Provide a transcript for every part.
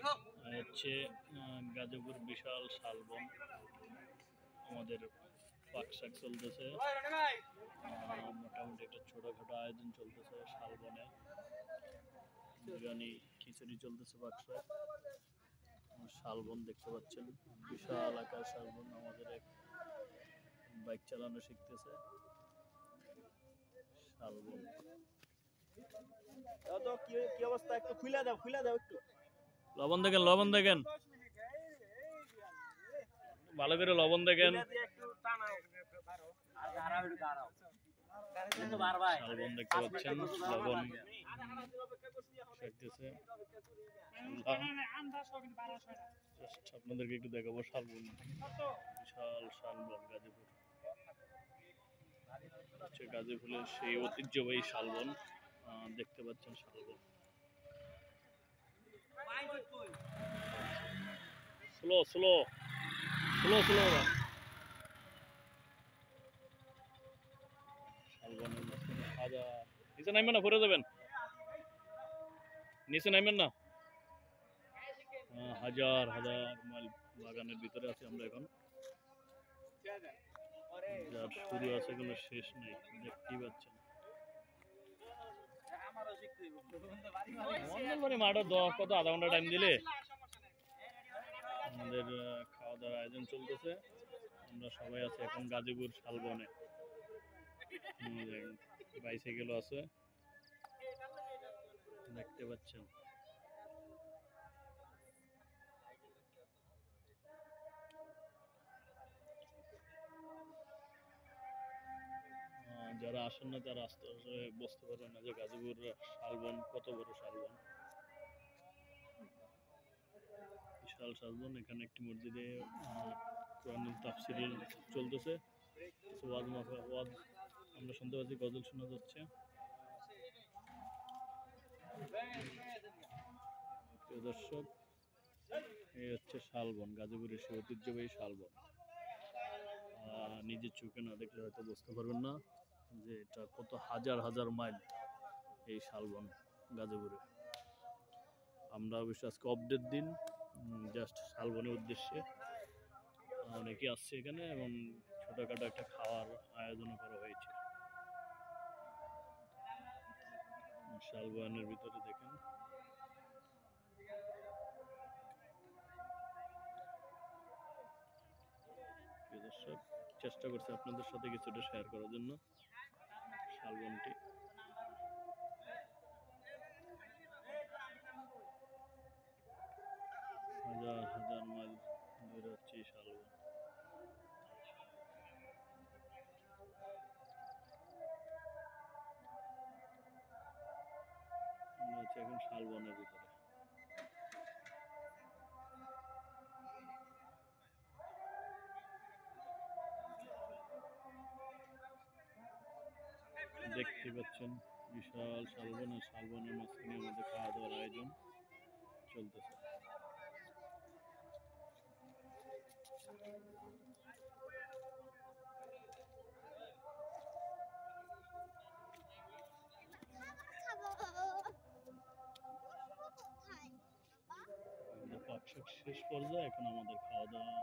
হচ্ছে গাজীপুর বিশাল শালবন, আমাদের পাকশাক চলতেছে। মোটামুটি একটা ছোটখাটো আয়োজন চলতেছে শালবনে, বিরিয়ানি খিচুড়ি চলতেছে পাকশাক। শালবন দেখতে পাচ্ছেন, বিশাল আকার শালবন। আমাদের এক বাইক চালানো শিখতেছে শালবন। কি অবস্থা, একটু খুলে দাও একটু। লবণ দেখেন, লবণ দেখেন, ভালো করে লবণ দেখেন। শালবন দেখতে পাচ্ছেন, লবণ শিখতেছে। আপনাদেরকে একটু দেখাবো শালবন, বিশাল শালবন গাজীপুর। হচ্ছে গাজীপুরের সেই ঐতিহ্যবাহী শালবন, দেখতে পাচ্ছেন শালবন। স্লো স্লো স্লো স্লো শালবনের মাঝখানে হাজার, নিচে নামবেন না, পড়ে যাবেন, নিচে নামবেন না। হাজার হাজার মাইল বাগানের ভিতরে আছি আমরা এখন, যার শুরু আছে কোনো শেষ নেই, দেখতেই পাচ্ছেন। মাঠে কত আধা ঘন্টা টাইম দিলে আমাদের খাওয়া দাওয়ার আয়োজন চলতেছে। আমরা সবাই আছি এখন গাজীপুর শালবনে, বাইসাইকেলও আছে দেখতে পাচ্ছেন। যারা আসেন না তারা আস্তে আস্তে বুঝতে পারবেন না যে গাজীপুর শালবন কত বড় শালবন, বিশাল শালবন। এখানে একটি মসজিদে কোরআনের তাফসীর চলতেছে, কিছু ওয়াজ আমরা শুনতে পাচ্ছি, গজল শোনা যাচ্ছে। প্রিয় দর্শক, এই হচ্ছে শালবন, গাজীপুরের সে ঐতিহ্যবাহী শালবন। নিজের চোখে না দেখলে হয়তো বুঝতে পারবেন না যে এটা কত হাজার হাজার মাইল এই শালবন গাজীপুরে। আমরা অবশ্য আজকে আপডেট দিন, জাস্ট শালবনের উদ্দেশ্যে অনেকে আসছে এখানে এবং ছোটখাটো একটা খাওয়ার আয়োজন করা হয়েছে শালবনের ভিতরে। দেখেন দর্শক, চেষ্টা করছি আপনাদের সাথে কিছুটা শেয়ার করার জন্য শালবনটি। হাজার হাজার মাইল দূরে হচ্ছে এই শালবন। আমরা হচ্ছে এখন শালবনের ভিতরে। দেখতে পাচ্ছেন বিশাল শালবন, আর শালবনের মাঝখানে আমাদের খাওয়া দাওয়ার আয়োজন চলতেছে। পাকশাক শেষ পর্যায়ে, এখন আমাদের খাওয়া দাওয়া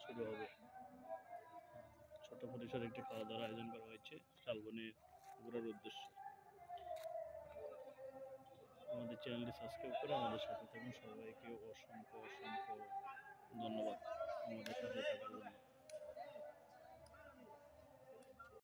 শুরু হবে। ছোট পরিসরে একটি খাওয়া দাওয়ার আয়োজন করা হয়েছে শালবনে ঘোরার উদ্দেশ্যে। আমাদের চ্যানেলটি সাবস্ক্রাইব করে আমাদের সাথে থাকুন। সবাইকে অসংখ্য অসংখ্য ধন্যবাদ আমাদের সাথে থাকার জন্য।